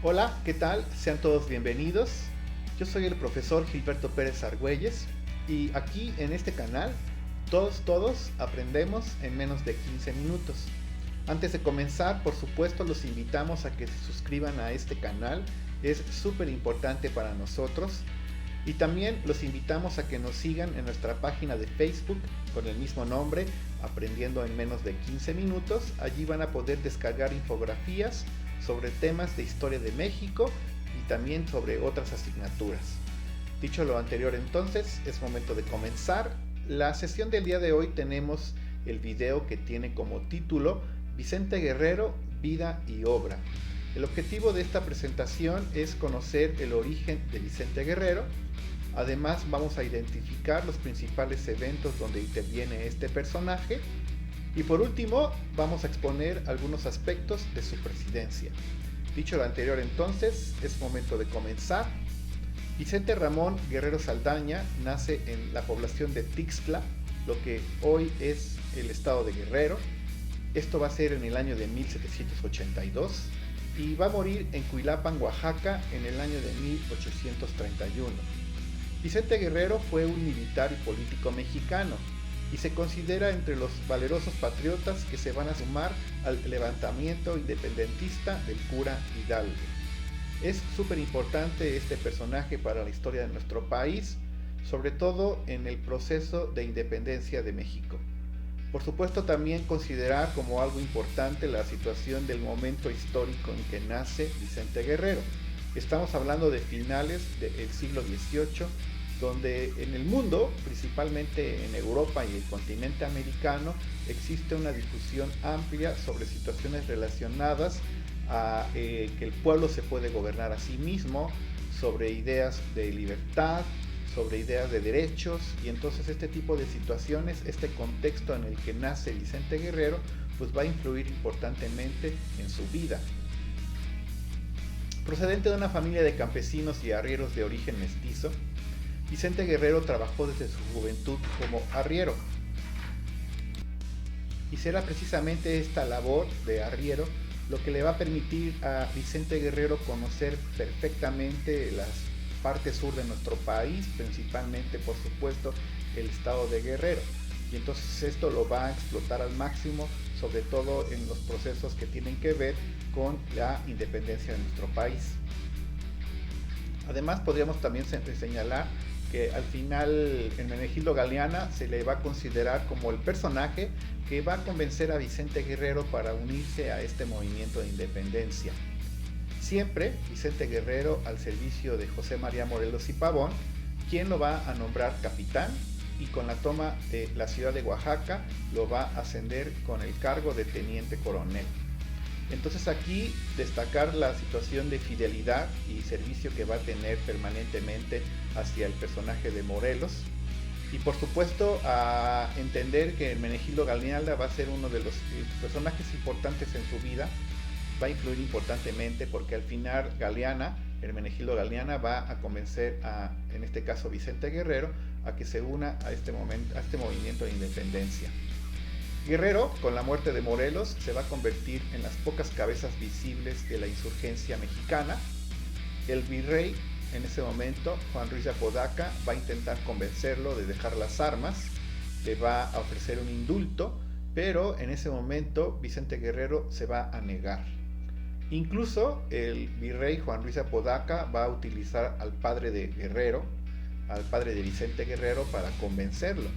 Hola, ¿qué tal? Sean todos bienvenidos. Yo soy el profesor Gilberto Pérez Argüelles y aquí en este canal todos aprendemos en menos de 15 minutos. Antes de comenzar, por supuesto, los invitamos a que se suscriban a este canal. Es súper importante para nosotros. Y también los invitamos a que nos sigan en nuestra página de Facebook con el mismo nombre, Aprendiendo en menos de 15 minutos. Allí van a poder descargar infografías sobre temas de historia de México y también sobre otras asignaturas. Dicho lo anterior, entonces, es momento de comenzar. La sesión del día de hoy tenemos el video que tiene como título Vicente Guerrero, vida y obra. El objetivo de esta presentación es conocer el origen de Vicente Guerrero. Además, vamos a identificar los principales eventos donde interviene este personaje. Y por último, vamos a exponer algunos aspectos de su presidencia. Dicho lo anterior, entonces, es momento de comenzar. Vicente Ramón Guerrero Saldaña nace en la población de Tixtla, lo que hoy es el estado de Guerrero. Esto va a ser en el año de 1782 y va a morir en Cuilapan, Oaxaca, en el año de 1831. Vicente Guerrero fue un militar y político mexicano y se considera entre los valerosos patriotas que se van a sumar al levantamiento independentista del cura Hidalgo. Es súper importante este personaje para la historia de nuestro país, sobre todo en el proceso de independencia de México. Por supuesto, también considerar como algo importante la situación del momento histórico en que nace Vicente Guerrero. Estamos hablando de finales del siglo XVIII, donde en el mundo, principalmente en Europa y el continente americano, existe una difusión amplia sobre situaciones relacionadas a que el pueblo se puede gobernar a sí mismo, sobre ideas de libertad, sobre ideas de derechos, y entonces este tipo de situaciones, este contexto en el que nace Vicente Guerrero, pues va a influir importantemente en su vida. Procedente de una familia de campesinos y arrieros de origen mestizo, Vicente Guerrero trabajó desde su juventud como arriero. Y será precisamente esta labor de arriero lo que le va a permitir a Vicente Guerrero conocer perfectamente las partes sur de nuestro país, principalmente, por supuesto, el estado de Guerrero. Y entonces esto lo va a explotar al máximo, sobre todo en los procesos que tienen que ver con la independencia de nuestro país. Además, podríamos también señalar que al final Hermenegildo Galiana se le va a considerar como el personaje que va a convencer a Vicente Guerrero para unirse a este movimiento de independencia. Siempre Vicente Guerrero al servicio de José María Morelos y Pavón, quien lo va a nombrar capitán, y con la toma de la ciudad de Oaxaca lo va a ascender con el cargo de teniente coronel. Entonces aquí destacar la situación de fidelidad y servicio que va a tener permanentemente hacia el personaje de Morelos, y por supuesto a entender que Hermenegildo Galiana va a ser uno de los personajes importantes en su vida, va a influir importantemente porque al final Hermenegildo Galiana va a convencer en este caso Vicente Guerrero, a que se una a este movimiento de independencia. Guerrero, con la muerte de Morelos, se va a convertir en las pocas cabezas visibles de la insurgencia mexicana. El virrey, en ese momento, Juan Ruiz de Apodaca, va a intentar convencerlo de dejar las armas, le va a ofrecer un indulto, pero en ese momento Vicente Guerrero se va a negar. Incluso el virrey Juan Ruiz de Apodaca va a utilizar al padre de Guerrero, al padre de Vicente Guerrero, para convencerlo.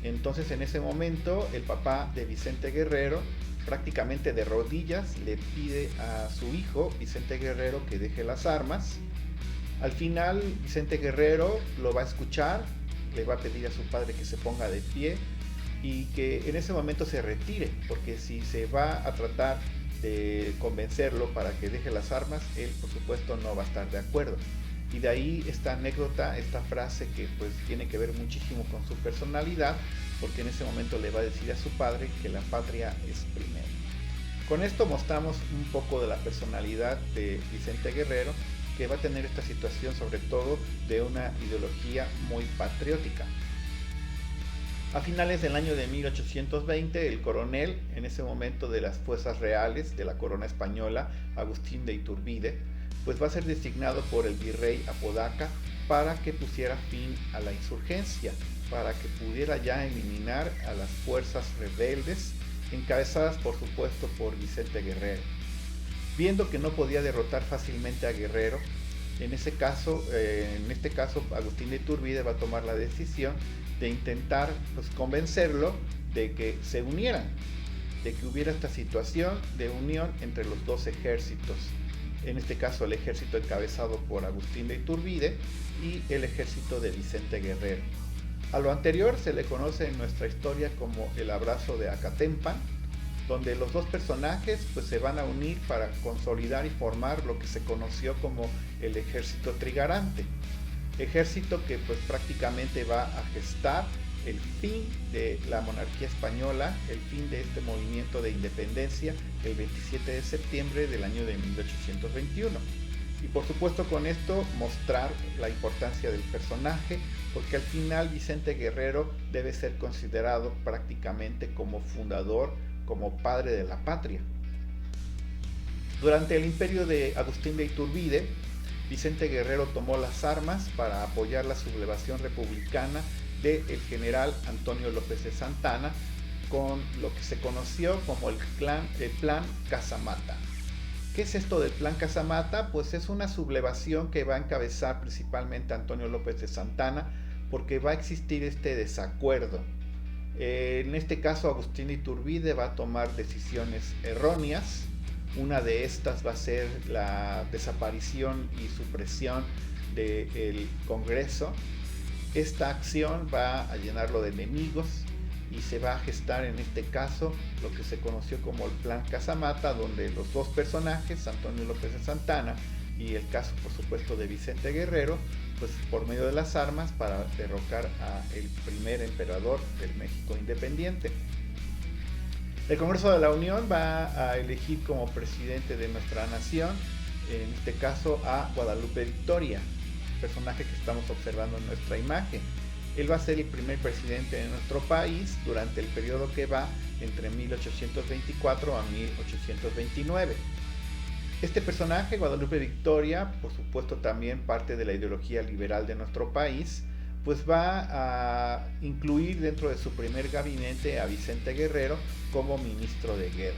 Entonces en ese momento el papá de Vicente Guerrero, prácticamente de rodillas, le pide a su hijo Vicente Guerrero que deje las armas. Al final Vicente Guerrero lo va a escuchar, le va a pedir a su padre que se ponga de pie y que en ese momento se retire, porque si se va a tratar de convencerlo para que deje las armas, él por supuesto no va a estar de acuerdo. Y de ahí esta anécdota, esta frase que pues tiene que ver muchísimo con su personalidad, porque en ese momento le va a decir a su padre que la patria es primero. Con esto mostramos un poco de la personalidad de Vicente Guerrero, que va a tener esta situación sobre todo de una ideología muy patriótica. A finales del año de 1820, el coronel, en ese momento de las fuerzas reales de la corona española, Agustín de Iturbide, pues va a ser designado por el virrey Apodaca para que pusiera fin a la insurgencia, para que pudiera ya eliminar a las fuerzas rebeldes, encabezadas por supuesto por Vicente Guerrero. Viendo que no podía derrotar fácilmente a Guerrero, en este caso Agustín de Iturbide va a tomar la decisión de intentar pues, convencerlo de que se unieran, de que hubiera esta situación de unión entre los dos ejércitos, en este caso el ejército encabezado por Agustín de Iturbide y el ejército de Vicente Guerrero. A lo anterior se le conoce en nuestra historia como el abrazo de Acatempan, donde los dos personajes pues, se van a unir para consolidar y formar lo que se conoció como el ejército trigarante, ejército que pues prácticamente va a gestar el fin de la monarquía española, el fin de este movimiento de independencia el 27 de septiembre del año de 1821. Y por supuesto con esto mostrar la importancia del personaje, porque al final Vicente Guerrero debe ser considerado prácticamente como fundador, como padre de la patria. Durante el imperio de Agustín de Iturbide, Vicente Guerrero tomó las armas para apoyar la sublevación republicana del general Antonio López de Santana, con lo que se conoció como el plan Casamata. ¿Qué es esto del plan Casamata? Pues es una sublevación que va a encabezar principalmente Antonio López de Santana, porque va a existir este desacuerdo. En este caso Agustín de Iturbide va a tomar decisiones erróneas. Una de estas va a ser la desaparición y supresión del Congreso. Esta acción va a llenarlo de enemigos y se va a gestar en este caso lo que se conoció como el plan Casamata, donde los dos personajes, Antonio López de Santana y el caso por supuesto de Vicente Guerrero, pues por medio de las armas para derrocar al primer emperador del México independiente. El Congreso de la Unión va a elegir como presidente de nuestra nación, en este caso a Guadalupe Victoria, personaje que estamos observando en nuestra imagen. Él va a ser el primer presidente de nuestro país durante el periodo que va entre 1824 a 1829. Este personaje, Guadalupe Victoria, por supuesto también parte de la ideología liberal de nuestro país, pues va a incluir dentro de su primer gabinete a Vicente Guerrero como ministro de guerra.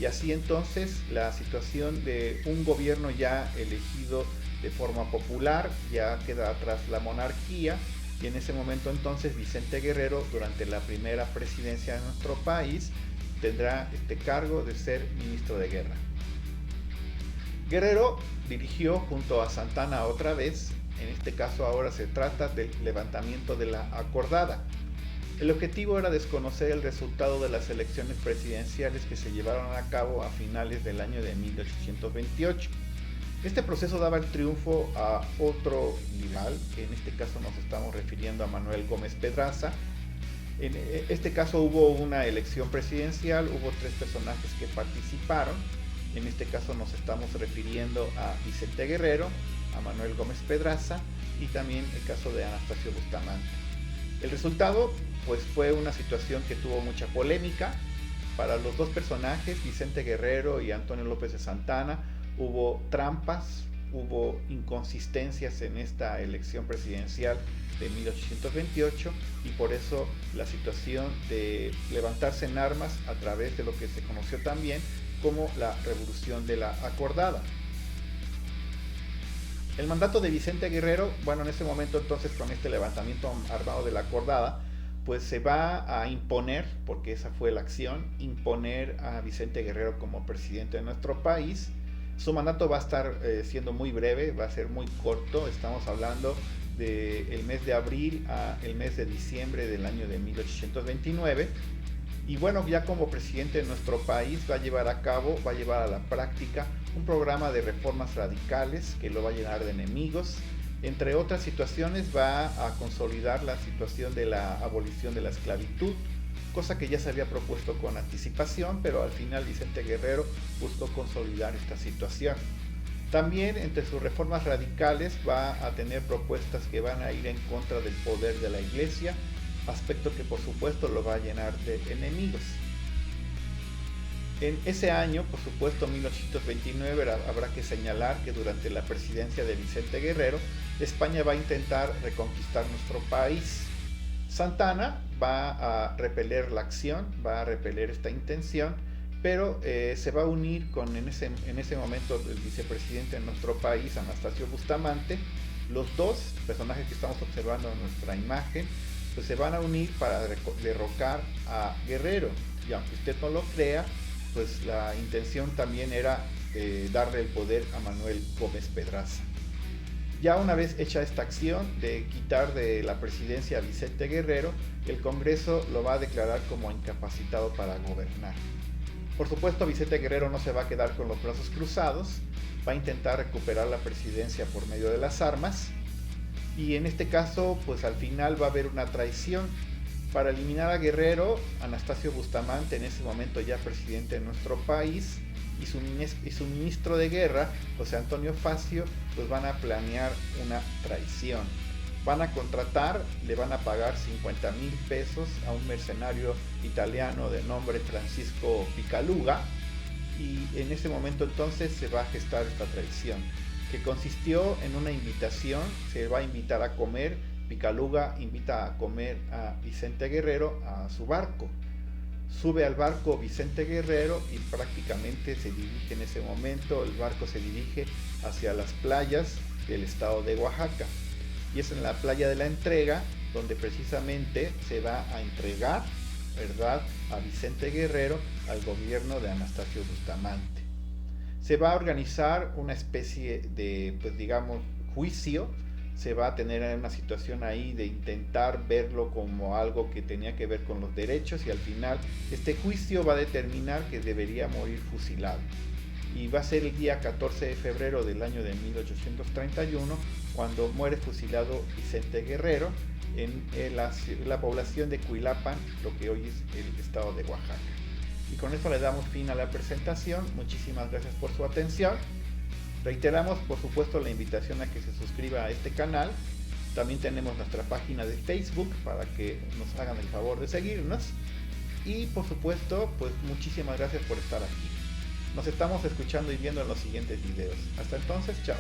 Y así entonces la situación de un gobierno ya elegido de forma popular, ya queda atrás la monarquía, y en ese momento entonces Vicente Guerrero, durante la primera presidencia de nuestro país, tendrá este cargo de ser ministro de guerra. Guerrero dirigió junto a Santana otra vez, en este caso ahora se trata del levantamiento de la Acordada. El objetivo era desconocer el resultado de las elecciones presidenciales que se llevaron a cabo a finales del año de 1828. Este proceso daba el triunfo a otro rival, que en este caso nos estamos refiriendo a Manuel Gómez Pedraza. En este caso hubo una elección presidencial, hubo tres personajes que participaron. En este caso nos estamos refiriendo a Vicente Guerrero, a Manuel Gómez Pedraza y también el caso de Anastasio Bustamante. El resultado pues fue una situación que tuvo mucha polémica. Para los dos personajes, Vicente Guerrero y Antonio López de Santana, hubo trampas, hubo inconsistencias en esta elección presidencial de 1828 y por eso la situación de levantarse en armas a través de lo que se conoció también como la Revolución de la Acordada. El mandato de Vicente Guerrero, bueno, en ese momento entonces con este levantamiento armado de la Acordada, pues se va a imponer, porque esa fue la acción, imponer a Vicente Guerrero como presidente de nuestro país. Su mandato va a estar siendo muy breve, va a ser muy corto, estamos hablando del mes de abril a el mes de diciembre del año de 1829. Y bueno, ya como presidente de nuestro país va a llevar a la práctica un programa de reformas radicales que lo va a llenar de enemigos. Entre otras situaciones va a consolidar la situación de la abolición de la esclavitud, cosa que ya se había propuesto con anticipación, pero al final Vicente Guerrero buscó consolidar esta situación. También entre sus reformas radicales va a tener propuestas que van a ir en contra del poder de la Iglesia, aspecto que por supuesto lo va a llenar de enemigos. En ese año, por supuesto, 1829, habrá que señalar que durante la presidencia de Vicente Guerrero, España va a intentar reconquistar nuestro país. Santa Anna va a repeler la acción, va a repeler esta intención, pero se va a unir con en ese momento el vicepresidente de nuestro país, Anastasio Bustamante. Los dos personajes que estamos observando en nuestra imagen, pues se van a unir para derrocar a Guerrero. Y aunque usted no lo crea, pues la intención también era darle el poder a Manuel Gómez Pedraza. Ya una vez hecha esta acción de quitar de la presidencia a Vicente Guerrero, el Congreso lo va a declarar como incapacitado para gobernar. Por supuesto, Vicente Guerrero no se va a quedar con los brazos cruzados, va a intentar recuperar la presidencia por medio de las armas, y en este caso, pues al final va a haber una traición. Para eliminar a Guerrero, Anastasio Bustamante, en ese momento ya presidente de nuestro país, y su ministro de guerra, José Antonio Facio, pues van a planear una traición. Van a contratar, le van a pagar 50,000 pesos a un mercenario italiano de nombre Francisco Picaluga, y en ese momento entonces se va a gestar esta traición, que consistió en una invitación. Se va a invitar a comer. Picaluga invita a comer a Vicente Guerrero a su barco. Sube al barco Vicente Guerrero y prácticamente se dirige en ese momento, el barco se dirige hacia las playas del estado de Oaxaca. Y es en la playa de la Entrega donde precisamente se va a entregar, ¿verdad?, a Vicente Guerrero al gobierno de Anastasio Bustamante. Se va a organizar una especie de, pues digamos, juicio. Se va a tener una situación ahí de intentar verlo como algo que tenía que ver con los derechos, y al final este juicio va a determinar que debería morir fusilado. Y va a ser el día 14 de febrero del año de 1831 cuando muere fusilado Vicente Guerrero en la población de Cuilapan, lo que hoy es el estado de Oaxaca. Y con esto le damos fin a la presentación. Muchísimas gracias por su atención. Reiteramos, por supuesto, la invitación a que se suscriba a este canal. También tenemos nuestra página de Facebook para que nos hagan el favor de seguirnos. Y por supuesto, pues muchísimas gracias por estar aquí. Nos estamos escuchando y viendo en los siguientes videos. Hasta entonces, chao.